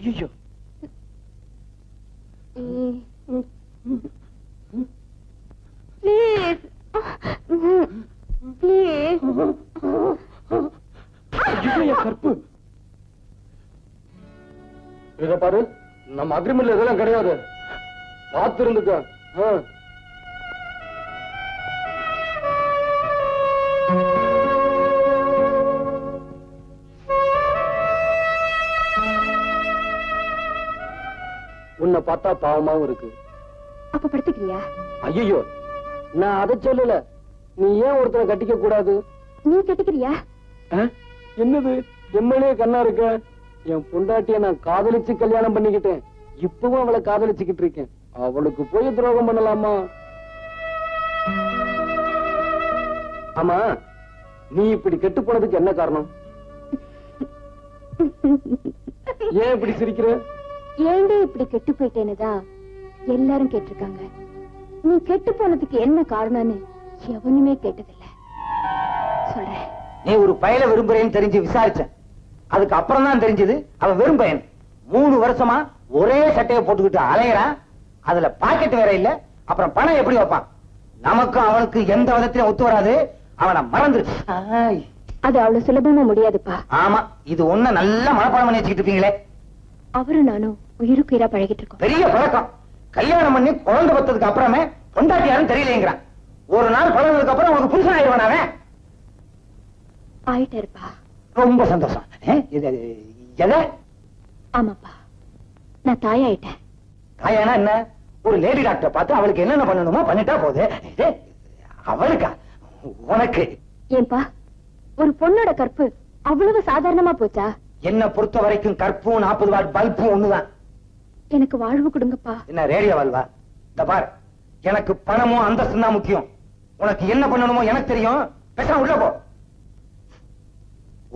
ஐயோ please please கற்பு இத பாரு, நம்ம அக்ரிமெண்ட்ல இதெல்லாம் கிடையாது. பார்த்து இருந்துக்க. உன்னை பார்த்தா பாவமாவும் இருக்கு. அப்ப படுத்துக்கிறியா? ஐயோ, நான் அதை சொல்லல. நீ ஏன் ஒருத்தரை கட்டிக்க கூடாது? நீ கட்டிக்கிறியா? என்னது எம்எல்ஏ கண்ணா இருக்க? என் பொண்டாட்டிய நான் காதலிச்சு கல்யாணம் பண்ணிக்கிட்டேன். இப்பவும் அவளை காதலிச்சுக்கிட்டு இருக்கேன். அவளுக்கு போய் துரோகம் பண்ணலாமா? ஆமா, நீ இப்படி கெட்டு போனதுக்கு என்ன காரணம்? ஏன் இப்படி சிரிக்கிற? ஏண்டே இப்படி கெட்டு போயிட்டேன்னுதான் எல்லாரும் கேட்டிருக்காங்க. நீ கெட்டு போனதுக்கு என்ன காரணம்னு எவனுமே கேட்டதில்லை. சொல்றேன். நீ ஒரு பயல விரும்புறேன்னு தெரிஞ்சு விசாரிச்சேன். அதுக்கு அப்புறம் தான் தெரிஞ்சது அவன் வெறும் பையன். 3 வருஷமா ஒரே சட்டையை போட்டுக்கிட்டு அலையறான். அதுல பாக்கெட் வேற இல்ல. அப்புறம் பணம் எப்படி வைப்பான்? நமக்கும் அவனுக்கு எந்த விதத்திலும் ஒத்து வராது. அவனை மறந்துரு. அது அவ்வளவு சுலபமா முடியாதுப்பா. ஆமா, இது ஒண்ணு நல்ல மனப்பாடம் பண்ணி வச்சுக்கிட்டு இருப்பீங்களே. அவரும் நானும் உயிருக்கு உயிரா பழகிட்டு இருக்கோம். பெரிய பழக்கம். கல்யாணம் பண்ணி குழந்தை பத்ததுக்கு அப்புறமே பொண்டாட்டி யாரும் தெரியலங்கிறான். ஒரு நாள் பழகுனதுக்கு அப்புறம் உனக்கு புருஷன் ஆயிடுவான். அவன் ஆயிட்டே இருப்பா. ரொம்ப சந்தோஷம். ஆமாப்பா, நான் தாயாயிட்டேன். தாயானா என்ன? ஒரு லேடி டாக்டரை பார்த்து அவளுக்கு என்னென்ன பண்ணணுமோ பண்ணிட்டா போகுது. அவளுக்கா? உனக்கு? ஏன்பா, ஒரு பொண்ணோட கற்பு அவ்வளவு சாதாரணமா போச்சா? என்ன பொறுத்த வரைக்கும் கற்பும் 40 வாட் பல்பும் ஒண்ணுதான். எனக்கு வாழ்வு கொடுங்கப்பா. என்ன ரேடியோ வாழ்வா? இந்த பார், எனக்கு பணமும் அந்தஸ்து தான் முக்கியம். உனக்கு என்ன பண்ணணுமோ எனக்கு தெரியும். பேசாம உள்ள போ.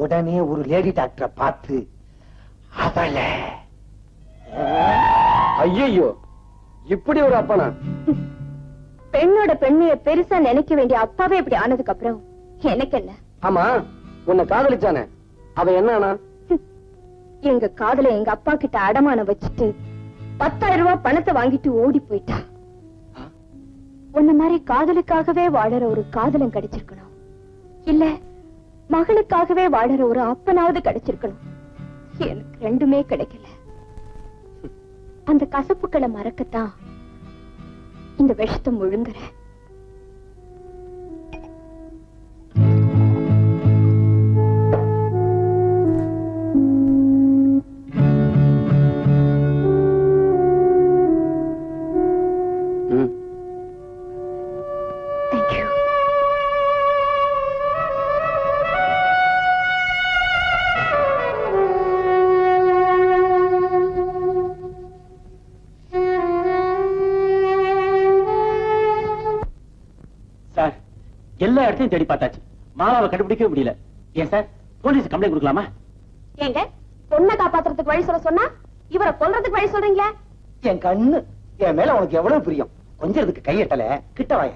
உடனே ஒரு லேடி டாக்டரை பார்த்து அவளை. ஐயோ, இப்படி ஒரு அப்பனா? பெண்ணோட பெண்ணைய பெருசா நினைக்க வேண்டிய அப்பாவே இப்படி ஆனதுக்கு அப்புறம் எனக்கு என்ன? ஆமா, உன்னை காதலிச்சானே, அவன் என்ன? எங்க காதல எங்க அப்பா கிட்ட அடமானம் வச்சுட்டு 10,000 ரூபாய் பணத்தை வாங்கிட்டு ஓடி போயிட்டா. உன்ன மாதிரி காதலுக்காகவே வாழற ஒரு காதலன் கிடைச்சிருக்கணும். இல்ல மகளுக்காகவே வாழற ஒரு அப்பனாவது கிடைச்சிருக்கணும். எனக்கு ரெண்டுமே கிடைக்கல. அந்த கசப்புக்களை மறக்கத்தான் இந்த விஷத்தை முழுங்குறேன். எல்லா இடத்தையும் தேடி பார்த்தாச்சு. மாலாவை கண்டுபிடிக்கவே முடியல. ஏன் சார், போலீஸ் கம்ப்ளைண்ட் கொடுக்கலாமா? ஏங்க, பொண்ணை காப்பாத்துறதுக்கு வழி சொல்ல சொன்னா இவரை கொல்றதுக்கு வழி சொல்றீங்களா? என் கண்ணு, என் மேல உனக்கு எவ்வளவு பிரியம். கொஞ்சத்துக்கு கையட்டல, கிட்ட வாய.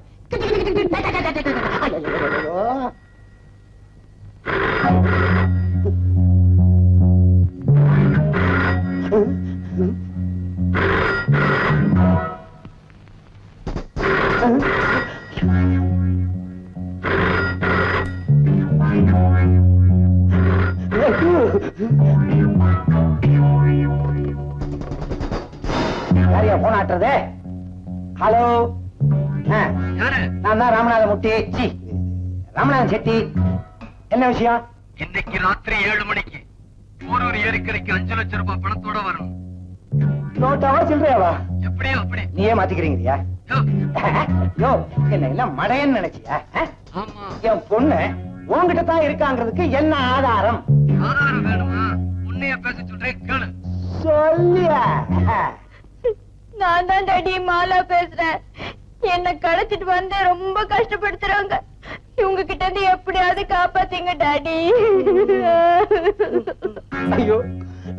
யாரையா போன் ஆட்டுறது? ஹலோ, நான் தான் ராமநாத முட்டி. ராமநாதன் செட்டி. என்ன விஷயம்? இன்னைக்கு ராத்திரி 7 மணிக்கு போரூர் ஏரிக்கரைக்கு 5 லட்சம் ரூபாய் பணத்தோட வரும். நோட்டாவா சில்லறையாவா? எப்படியோ அப்படி. நீயே மாத்திக்கிறீங்கயா? யோ, என்ன எல்லாம் மடையன்னு நினைச்சியா? என் பொண்ணு உன்கிட்ட தான் இருக்காங்கிறதுக்கு என்ன ஆதாரம்? ஆதாரம் வேணுமா? உன்னைய பேச சொல்றேன், கேளு. சொல்லியா? நான் தான் டாடி மாலா பேசுறேன். என்ன கடத்திட்டு வந்து ரொம்ப கஷ்டப்படுத்துறாங்க. இவங்க கிட்ட இருந்து எப்படியாவது காப்பாத்தீங்க டாடி. ஐயோ,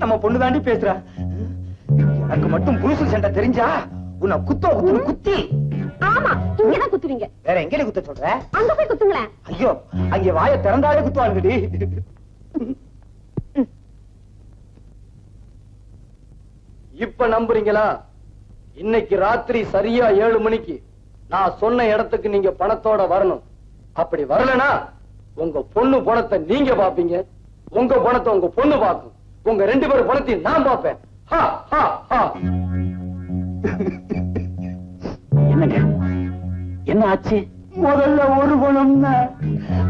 நம்ம பொண்ணு தாண்டி பேசுறா. எனக்கு மட்டும் புருஷன் சண்டை தெரிஞ்சா உன்னை குத்தி. ஆமா, இங்கதான் குத்துவீங்க. வேற எங்கேயும் குத்த சொல்ற? அங்க போய் குத்துங்களேன். ஐயோ, அங்க வாயை திறந்தாலே குத்துவாங்கடி. இப்ப நம்புறீங்களா? இன்னைக்கு ராத்திரி சரியா 7 மணிக்கு நான் சொன்ன இடத்துக்கு நீங்க பணத்தோட வரணும். அப்படி வரலனா உங்க பொண்ணு பணத்தை நீங்க பாப்பீங்க, உங்க பணத்தை உங்க பொண்ணு பாக்கும். உங்க 2 பேரும் பணத்தையும் நான் பாப்பேன். என்னங்க என்ன ஆச்சு? முதல்ல ஒரு பணம்னா,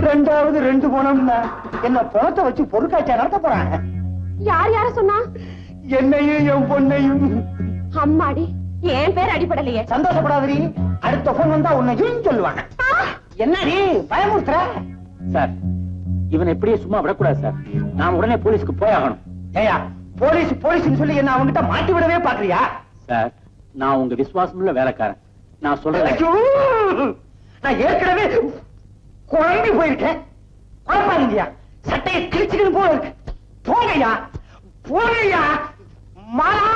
ரெண்டாவது 2 பணம்னா, என்ன பணத்தை வச்சு பொருட்காட்சியா நடத்த போறாங்க. யார் யார சொன்னா? என்னையும் என் பொண்ணையும். அம்மாடி, என் பேர் அடிபடலையே. சந்தோஷப்படாதீ, அடுத்த போன் வந்தா உன்னையும் சொல்லுவாங்க. என்னடி பயமுறுத்துற? சார், இவனை எப்படியே சும்மா விடக்கூடாது சார். நான் உடனே போலீஸ்க்கு போய் ஆகணும். ஏயா, போலீஸ் போலீஸ்னு சொல்லி என்ன அவங்கிட்ட மாட்டி விடவே பாக்குறியா? சார், நான் உங்க விசுவாசமுள்ள வேலைக்காரன். நான் சொல்றேன். நான் ஏற்கனவே குழம்பி போயிருக்கேன். குழம்பாதீங்கயா, சட்டையை கிழிச்சுக்கணும் போல இருக்கு. போங்கய்யா, போங்கய்யா. மாலா,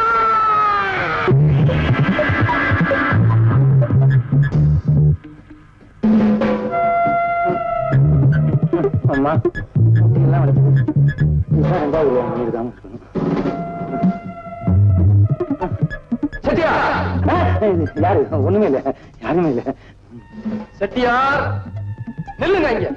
அம்மா எல்லாம் நடக்குது. நீதான் செட்டியார், யாரு? ஒண்ணுமே இல்ல, யாருமே இல்ல. செட்டியார் நில்லுங்க இங்க.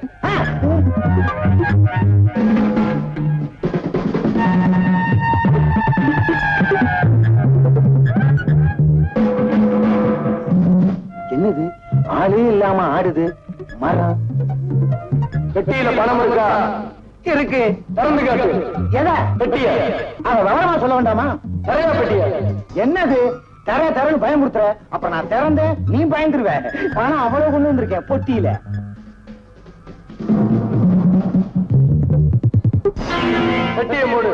என்னது ஆளே இல்லாம ஆடுது மரம்? பெட்டியில பணம் இருக்கா? இருக்கு. திறந்து காட்டு. எதை? பெட்டிய. அத விவரமா சொல்ல வேண்டாமா? நிறைய பெட்டிய. என்னது தரன்னு பயமுறுத்துற? அப்ப நான் திறந்தேன், நீ பயந்துருவ. பணம் அவ்வளவு கொண்டு வந்திருக்கேன் பொட்டியில. பெட்டிய மூடு.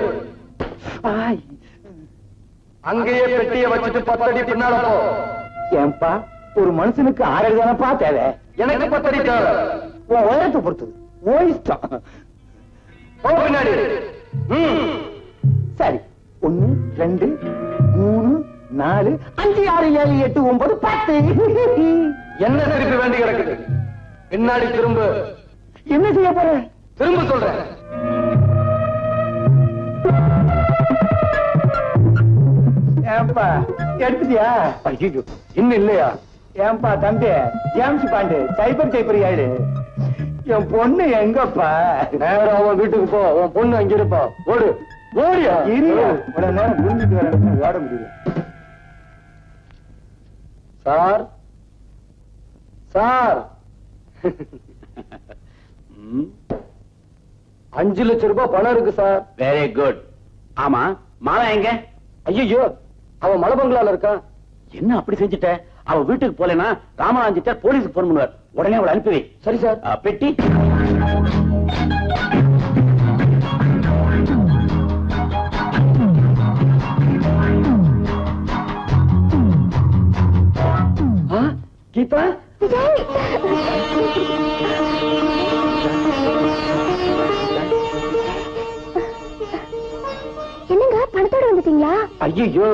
அங்கேயே பெட்டிய வச்சுட்டு 10 அடி பின்னால போ. ஏன்பா, ஒரு மனுஷனுக்கு 6 அடி தானப்பா தேவை. எனக்கு 10 அடி தேவை. உன் உயரத்தை பொறுத்தது, ஓ இஷ்டம். போ பின்னாடி. சரி, 1 2 3 4 5 6 7 8 9 10. என்ன திருப்பி வேண்டி கிடக்குது? பின்னாடி திரும்ப. என்ன செய்ய போற? திரும்ப சொல்றேன். ஏன்பா எடுத்துட்டியா? ஐயோ, இன்னும் இல்லையா? ஏன்பா தம்பி, ஜேம்ஸ் பாண்டு சைபர் ஆயிடு. என் பொண்ணு எங்கப்பா? நேரம் அவன் வீட்டுக்கு போ. உன் பொண்ணு அங்க இருப்பா. ஓடு, ஓடியா. இவ்வளவு நேரம் புரிஞ்சுட்டு வர ஓட முடியல. சார், சார், 5 லட்சம் ரூபாய் பணம் இருக்கு சார். Very good. ஆமா, மாலா எங்க? ஐயோ, அவன் மலை பங்களால இருக்கான். என்ன அப்படி செஞ்சுட்ட? அவ வீட்டுக்கு போலனா ராமராஜிட்டார் போலீஸுக்கு போன் பண்ணுவார். உடனே அவளை அனுப்பி வை. சரி சார். பெட்டி கீதா, என்னங்க பணத்தோட வந்துட்டீங்களா? ஐயோ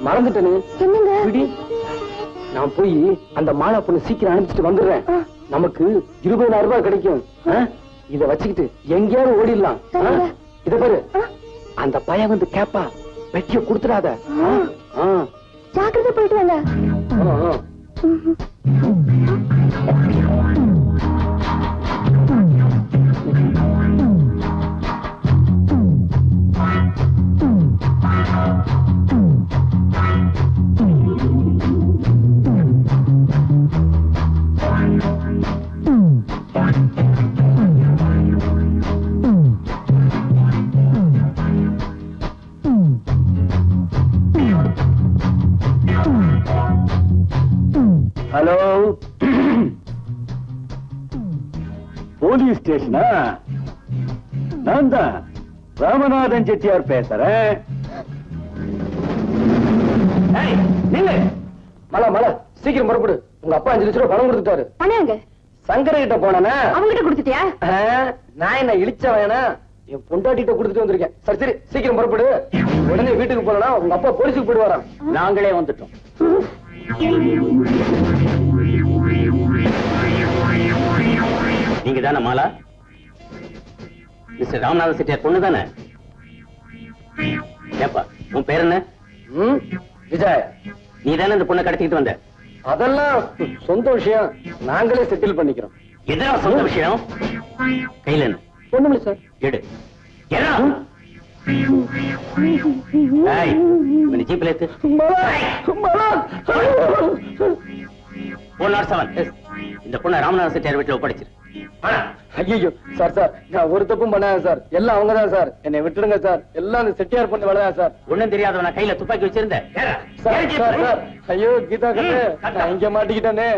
மறந்துட்டேனே. என்னங்க? விடி, நான் போய் அந்த மாலா பொண்ணு சீக்கிரம் அனுப்பிச்சிட்டு வந்துடுறேன். நமக்கு 20,000 ரூபாய் கிடைக்கும். இத வச்சுக்கிட்டு எங்கேயாவது ஓடிடலாம். இத பாரு, அந்த பையன் வந்து கேப்பா, வெட்டிய கொடுத்துடாத. ஜாக்கிரதை போயிட்டு வாங்க. ஹலோ, போலீஸ் ஸ்டேஷனா? நான் தான் ராமநாதன் செட்டியார் பேசுறேன். மலை மலை, சீக்கிரம் புறப்படு. உங்க அப்பா 5 லட்சம் ரூபாய் பணம் கொடுத்துட்டாரு. பணங்க சங்கர கிட்ட போனானே, அவங்கிட்ட கொடுத்துட்டியா? நான் என்ன இழிச்ச வேணா, என் பொண்டாட்டிட்ட கொடுத்துட்டு வந்திருக்கேன். சரி சரி, சீக்கிரம் புறப்படு. உடனே வீட்டுக்கு போனா உங்க அப்பா போலீஸுக்கு போயிடுவாராம். நாங்களே வந்துட்டோம். நீங்க தானே மாலா? மிஸ்டர் ராமநாதன் செட்டியார் பொண்ணு தானே? ஏப்பா, உன் பேர் என்ன? சார், நீ தானே இந்த பொண்ணை கடத்திட்டு வந்த? அதெல்லாம் சொந்த விஷயம், நாங்களே செட்டில் பண்ணிக்கிறோம். எதனா சொந்த விஷயம்? கையில என்ன? ஒண்ணுமில்ல சார். எடு. எடா. ஏய், இவனை ஜீப்ல ஏத்து. 407. இந்த பொண்ணை ராமநாதன் செட்டியார் வீட்டுல ஒப்படைச்சிரு. ஐயோ சார், நான் ஒரு தப்பும் பண்ணாத சார். எல்லாம் அவங்கதான் சார். என்னை விட்டுடுங்க சார். எல்லாம் அந்த செட்டியார் பொண்ணு வேலைதான் சார். ஒண்ணும் தெரியாதவன கையில துப்பாக்கி வச்சிருந்தேன். சார், ஐயோ கீதா கண்ணு, நான் இங்க மாட்டிக்கிட்டேனே.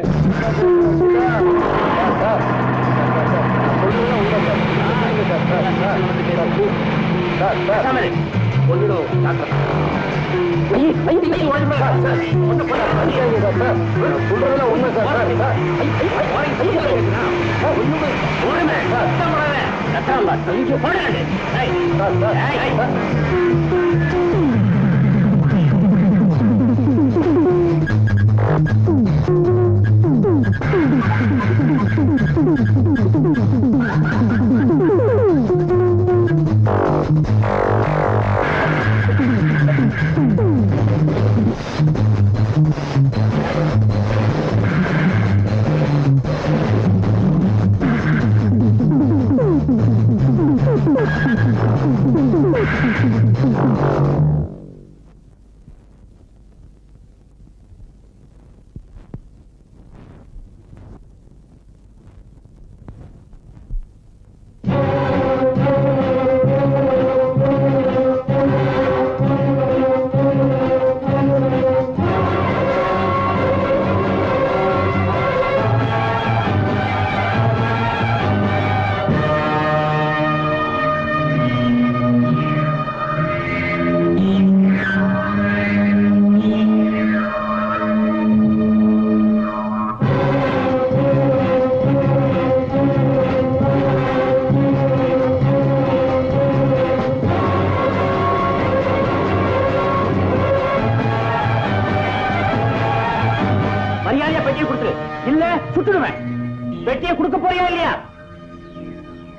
பெட்டியை கொடுக்க போறியா இல்லையா?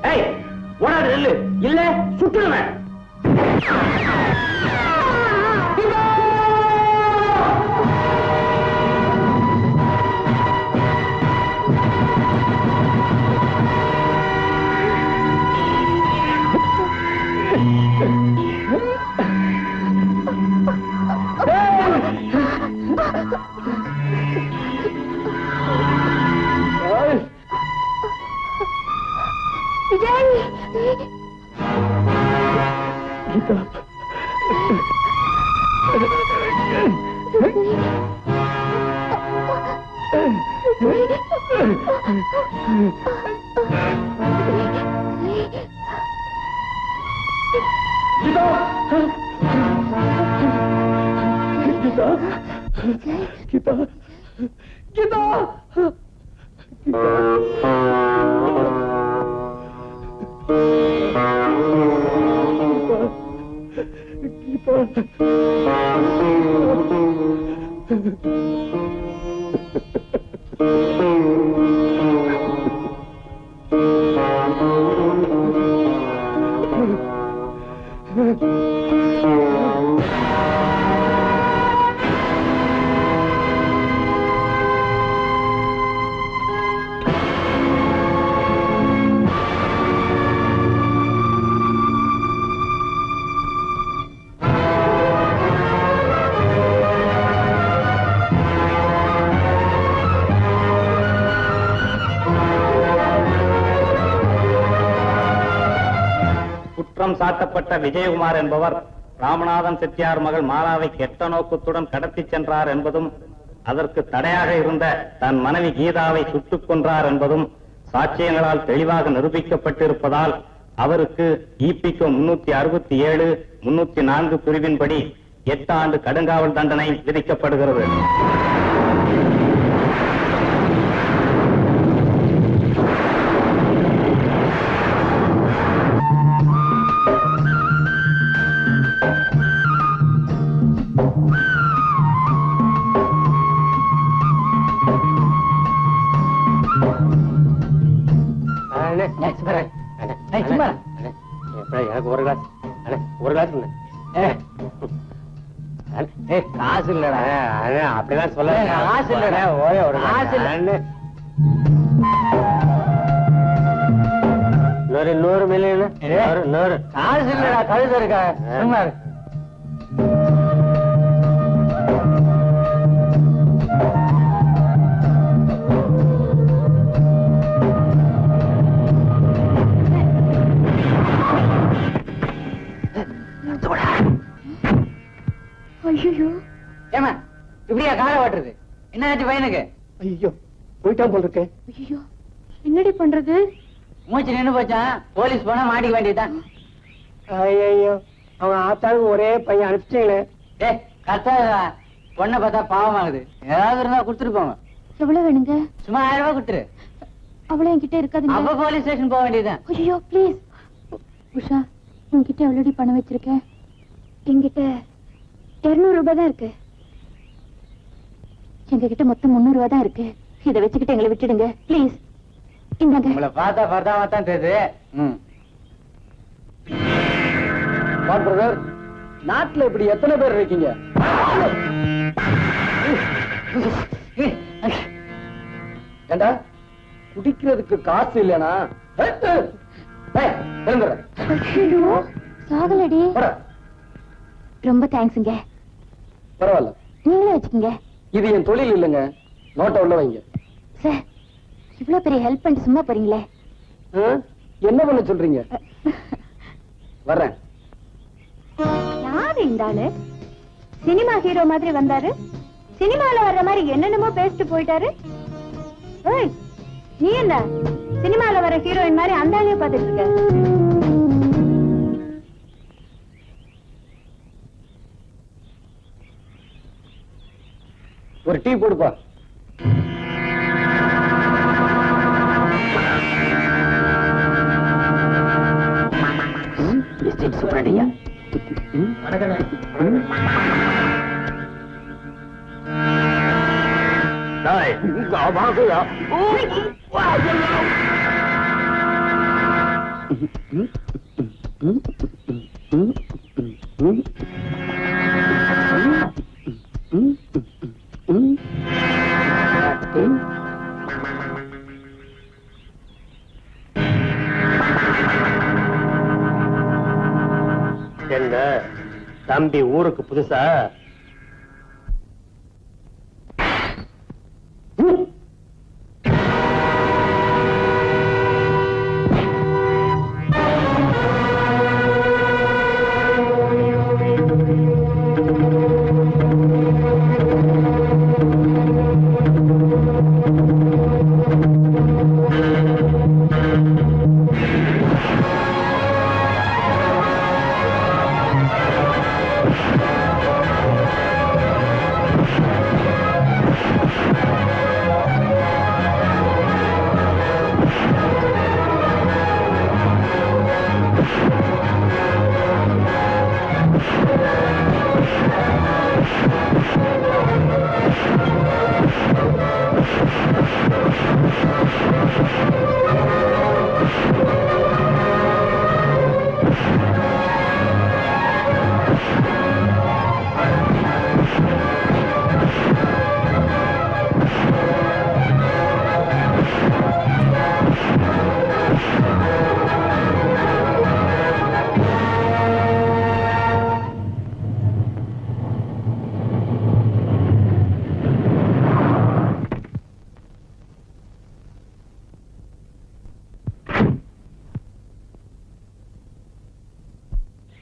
ஏய், ஓடாது நெல்லு, இல்ல சுட்டுடுவேன். சாட்டப்பட்ட விஜயகுமார் என்பவர் ராமநாதன் செட்டியார் மகள் மாலாவை கெட்ட நோக்கத்துடன் கடத்தி சென்றார் என்பதும், அதற்கு தடையாக இருந்த தன் மனைவி கீதாவை சுட்டுக் கொன்றார் என்பதும் சாட்சியங்களால் தெளிவாக நிரூபிக்கப்பட்டிருப்பதால் அவருக்கு இபிகோ 367, 304 பிரிவின்படி 8 ஆண்டு கடுங்காவல் தண்டனை விதிக்கப்படுகிறது. எனக்கு ஒரு கிளாஸ் காசு இல்லடா. அப்படிதான் சொல்ல. காசு இல்லடா. காசு இல்ல. 100 மில்லியன். காசு இல்லடா. கழுத இருக்கா? சும்மா இரு. ஐயோ, ஏமா இப்படியா காலை ஓட்டுறது? என்ன ஆச்சு பையனுக்கு? ஐயோ, போயிட்டான் போல் இருக்கேன். ஐயோ, என்னடி பண்றது? மூச்சு நின்னு போச்சான். போலீஸ் போனா மாட்டிக்க வேண்டியதுதான். ஐயோ, அவன் ஆத்தாளுக்கு ஒரே பையன் அனுப்பிச்சிங்களே. டேய் கத்தாதடா. பொண்ணை பார்த்தா பாவமாகுது. ஏதாவது இருந்தா கொடுத்துட்டு போங்க. எவ்வளவு வேணுங்க? சும்மா 1000 ரூபாய் கொடுத்துரு. அவ்வளவு என்கிட்ட இருக்காது. அப்ப போலீஸ் ஸ்டேஷன் போக வேண்டியதுதான். ஐயோ ப்ளீஸ். உஷா, உன்கிட்ட எவ்வளவு பணம் வச்சிருக்கேன்? என்கிட்ட 200 ரூபாய் தான் இருக்கு. எங்க கிட்ட மொத்தம் 300 ரூபாய் தான் இருக்கு. இதை வச்சுக்கிட்டு எங்களை விட்டுடுங்க ப்ளீஸ். இந்தாங்க. உங்களை பார்த்தா பரதாமத்தான் தெரியுது. பிரதர், நாட்டுல இப்படி எத்தனை பேர் இருக்கீங்க? ஏண்டா, குடிக்கிறதுக்கு காசு இல்லனா? சாகலடி. ரொம்ப தேங்க்ஸ்ங்க. பரவாயில்ல, நீங்களே வச்சுக்கோங்க. இது என் தொழில் இல்லைங்க. நோட்டை உள்ள வைங்க. சார், இவ்வளவு பெரிய ஹெல்ப் பண்ணிட்டு சும்மா போறீங்களே. என்ன பண்ண சொல்றீங்க? வர்றேன். யாரு இந்த ஆளு? சினிமா ஹீரோ மாதிரி வந்தாரு. சினிமால வர்ற மாதிரி என்னென்னமோ பேசிட்டு போயிட்டாரு. ஏய், நீ என்ன சினிமால வர ஹீரோயின் மாதிரி அந்த ஆளையே பார்த்துட்டு இருக்க? ஒரு டீ போடுப்பா. சுப்ரடியா, என்ன தம்பி ஊருக்கு புதுசா?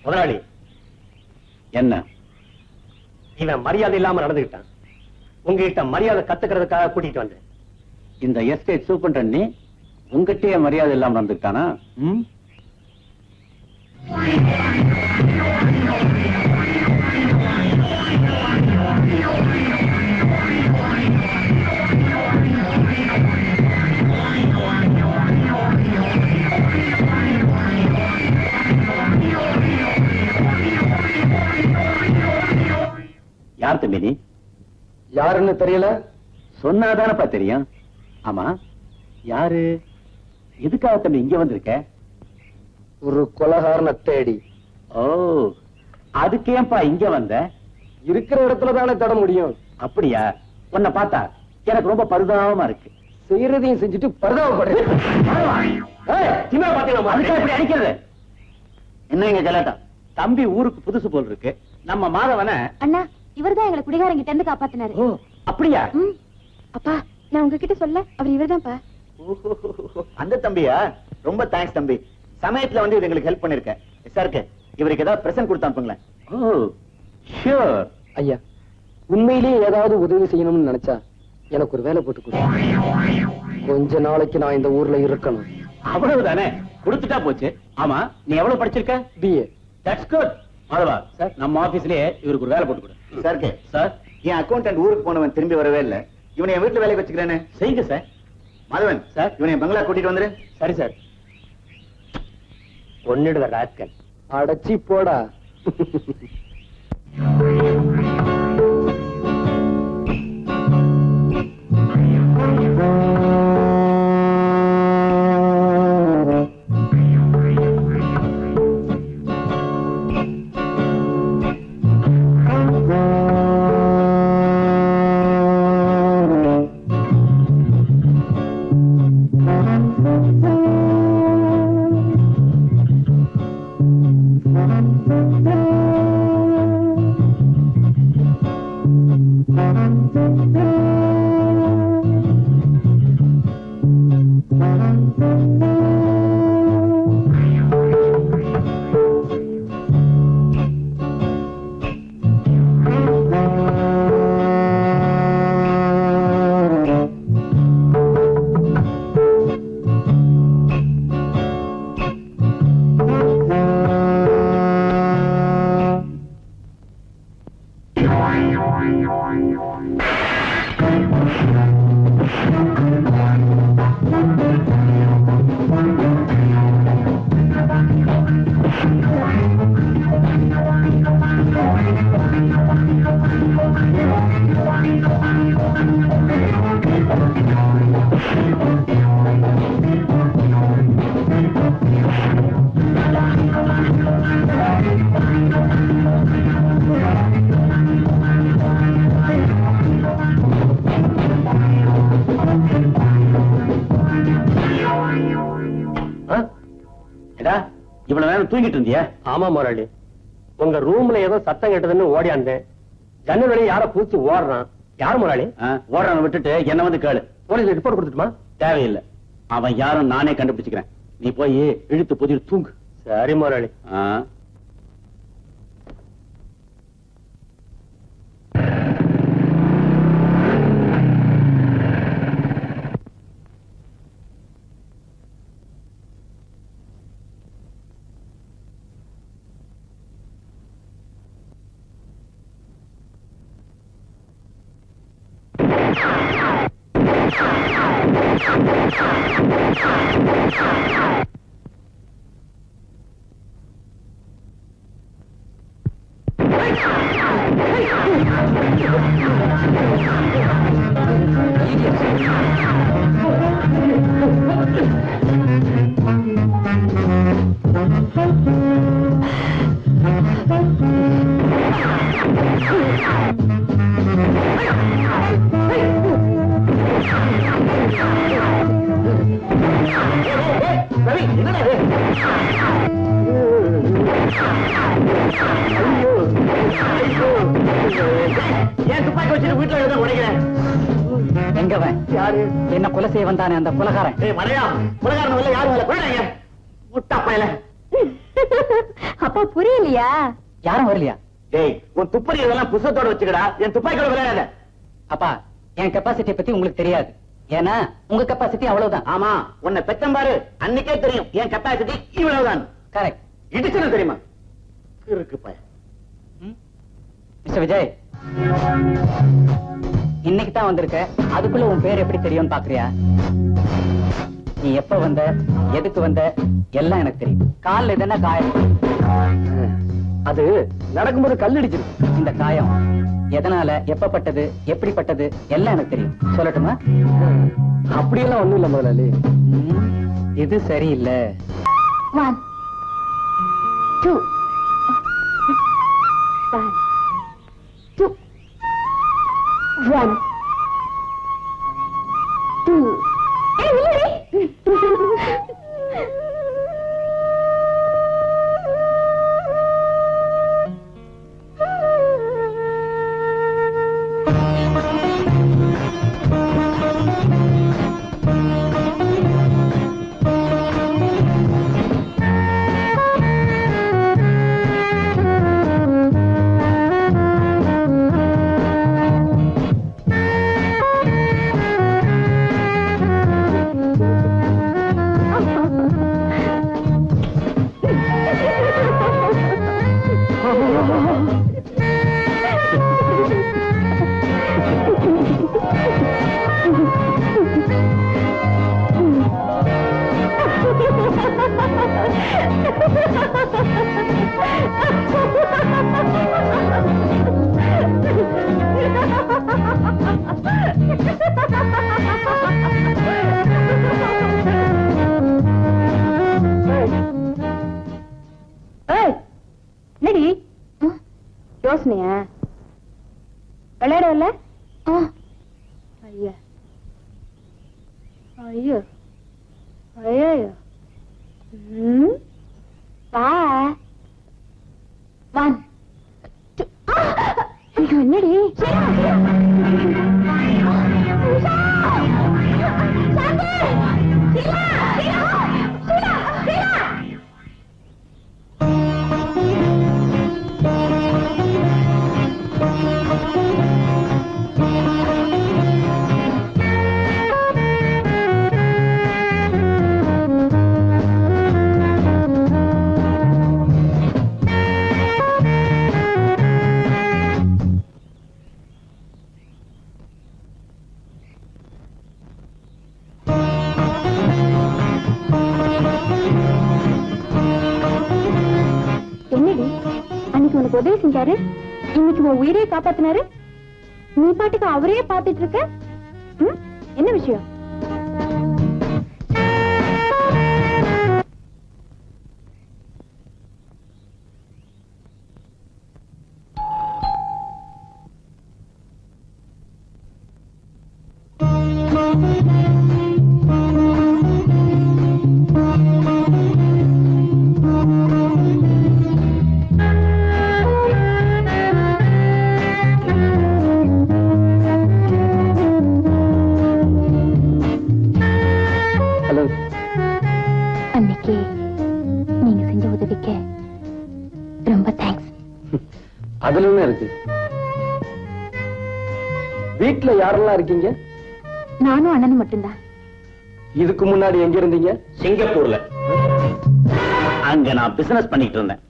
முதலாளி, என்ன இவன் மரியாதை இல்லாம நடந்துகிட்டான். உங்ககிட்ட மரியாதை கத்துக்கிறதுக்காக கூட்டிட்டு வந்தேன். இந்த எஸ்டேட் சூப்பரண்ட் உங்ககிட்டயே மரியாதை இல்லாம நடந்துட்டானா? யார் தம்பி நீ? யாருன்னு தெரியல. சொன்னாதானப்பா தெரியும். ஆமா, யாரு? எதுக்காக தம்பி இங்க வந்திருக்க? ஒரு கொலகாரனை தேடி. ஓ, அதுக்கேப்பா இங்க வந்த? இருக்கிற இடத்துல தானே தட முடியும். அப்படியா? உன்னை பார்த்தா எனக்கு ரொம்ப பரிதாபமா இருக்கு. செய்யறதையும் செஞ்சுட்டு பரிதாபப்படுறேன். அதுக்காக இப்படி அடிக்கிறது என்ன? இங்க கலாட்டா. தம்பி ஊருக்கு புதுசு போல் இருக்கு. நம்ம மாதவனை அண்ணா இவர்தான் எங்களை குடிகாரங்கிட்ட இருந்து காப்பாத்தினாரு. ஓ அப்படியா? அப்பா நான் உங்ககிட்ட சொல்ல அவர் இவர்தான்ப்பா. அந்த தம்பியா? ரொம்ப தேங்க்ஸ் தம்பி. சமயத்துல வந்து இது எங்களுக்கு ஹெல்ப் பண்ணிருக்கேன். சாருக்கு இவருக்கு ஏதாவது பிரசன்ட் கொடுத்து அனுப்புங்களேன். ஓ ஷூர். ஐயா உண்மையிலேயே ஏதாவது உதவி செய்யணும்னு நினைச்சா எனக்கு ஒரு வேலை போட்டு கொடு. கொஞ்ச நாளைக்கு நான் இந்த ஊர்ல இருக்கணும். அவ்வளவுதானே, கொடுத்துட்டா போச்சு. ஆமா நீ எவ்வளவு படிச்சிருக்க? BA. That's good. Madhava sir, நம்ம ஆபீஸ்லயே இவருக்கு ஒரு வேலை போட்டு கொடு. சாருக்கு சார், என் அக்கௌண்டன்ட் ஊருக்கு போனவன் திரும்பி வரவே இல்ல. இவனை என் வீட்டுல வேலைக்கு வச்சுக்கிறேன்னு. செய்யுங்க சார். மாதவன் சார், இவனை பங்களா கூட்டிட்டு வந்துரு. சரி சார். ஒன்னிடுவ ராஸ்கல். அடைச்சி போடா. இவ்வளவு நேரம் தூங்கிட்டு இருந்தியா? ஆமா முதலாளி, உங்க ரூம்ல ஏதோ சத்தம் கேட்டதுன்னு ஓடியாந்தேன். ஜன்னல் வழியா யாரோ பூச்சி ஓடுறான். யார் முதலாளி? ஓடுறவனை விட்டுட்டு என்ன வந்து கேளு. போலீஸ் ரிப்போர்ட் கொடுத்துட்டுமா? தேவையில்லை, அவன் யாரும் நானே கண்டுபிடிச்சுக்கிறேன். நீ போய் இழுத்து புதிர் தூங்கு. சரி முதலாளி. என்ன கொலை செய்ய வந்தானே அந்த குலகாரன். அப்பா புரியலையா? யாரும் வரலையா? டேய், உன் துப்பறி இதெல்லாம் புத்தகத்தோட வச்சுக்கடா. என் துப்பாக்கியோட விளையாடாத. அப்பா, என் கெப்பாசிட்டியை பத்தி உங்களுக்கு தெரியாது. ஏன்னா உங்க கெப்பாசிட்டி அவ்வளவுதான். ஆமா, உன்னை பெத்தம் பாரு, அன்னைக்கே தெரியும் என் கெப்பாசிட்டி இவ்வளவுதான். கரெக்ட். இடிச்சது தெரியுமா? இருக்கு பையன். மிஸ்டர் விஜய், இன்னைக்கு தான் வந்திருக்க. அதுக்குள்ள உன் பேர் எப்படி தெரியும் பாக்குறியா? நீ எப்ப வந்த, எதுக்கு வந்த, எல்லாம் எனக்கு தெரியும். கால்ல இது என்ன காயம்? அது நடக்கும்போது கல்லடிச்சிருக்கு. இந்த காயம் எதனால, எப்பப்பட்டது, எப்படிப்பட்டது எல்லாம் எனக்கு தெரியும். சொல்லட்டுமா? அப்படியெல்லாம் ஒண்ணும் இல்ல முதலாளி. இது சரியில்லை. 1 2 1 2 யோசனையா விளையாடல? ஐயா ஐயோ ஐயோ என்னடி உதவி செஞ்சாரு, இன்னைக்கு உன் உயிரையே காப்பாத்தினாரு. நீ பாட்டுக்கு அவரையே பாத்துட்டு இருக்க. என்ன விஷயம்? அதுல இருக்கு. வீட்டுல யாரெல்லாம் இருக்கீங்க? நானும் அண்ணனும் மட்டும்தான். இதுக்கு முன்னாடி எங்க இருந்தீங்க? சிங்கப்பூர்ல. அங்க நான் பிசினஸ் பண்ணிட்டு இருந்தேன்.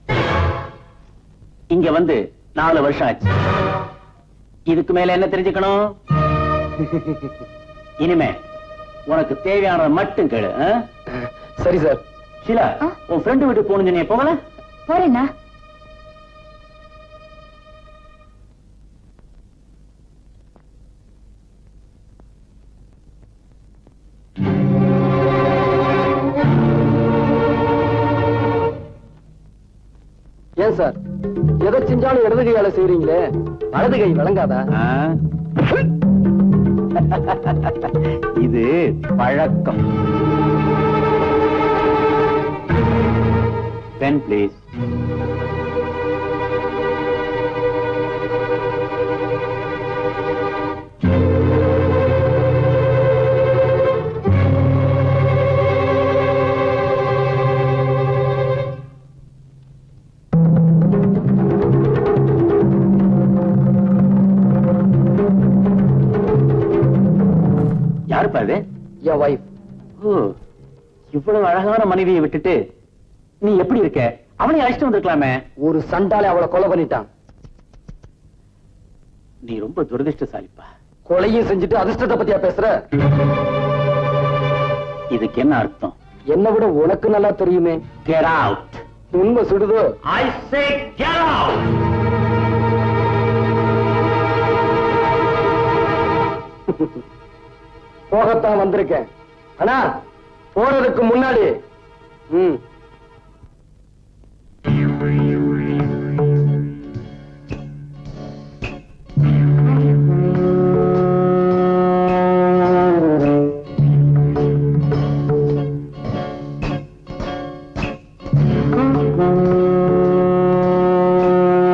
இங்க வந்து 4 வருஷம் ஆச்சு. இதுக்கு மேல என்ன தெரிஞ்சுக்கணும்? இனிமே உனக்கு தேவையானதை மட்டும் கேளு. சரி சார். ஷீலா, உன் ஃப்ரெண்டு வீட்டுக்கு போகணும். நீ போகல? போறேன்னா ஏன் சார், எதை செஞ்சாலும் இடது கையால செய்றீங்களே, வலது கை விளங்காதா? இது பழக்கம். Pen please. யாருப்பா அது? என் வைஃப். இவ்வளவு அழகான மனைவியை விட்டுட்டு நீ எப்படி இருக்க? அவனை அழைச்சிட்டு வந்திருக்கலாமே. ஒரு சண்டாலே அவளை கொலை பண்ணிட்டான். நீ ரொம்ப துரதிருஷ்டசாலிப்பா. கொலையும் செஞ்சுட்டு அதிர்ஷ்டத்தை பத்தியா பேசுற? இதுக்கு என்ன அர்த்தம்? என்ன விட உனக்கு நல்லா தெரியுமே. Get out. உண்மை சுடுதோ? I say get out. போகத்தான் வந்திருக்கேன். ஆனா போறதுக்கு முன்னாடி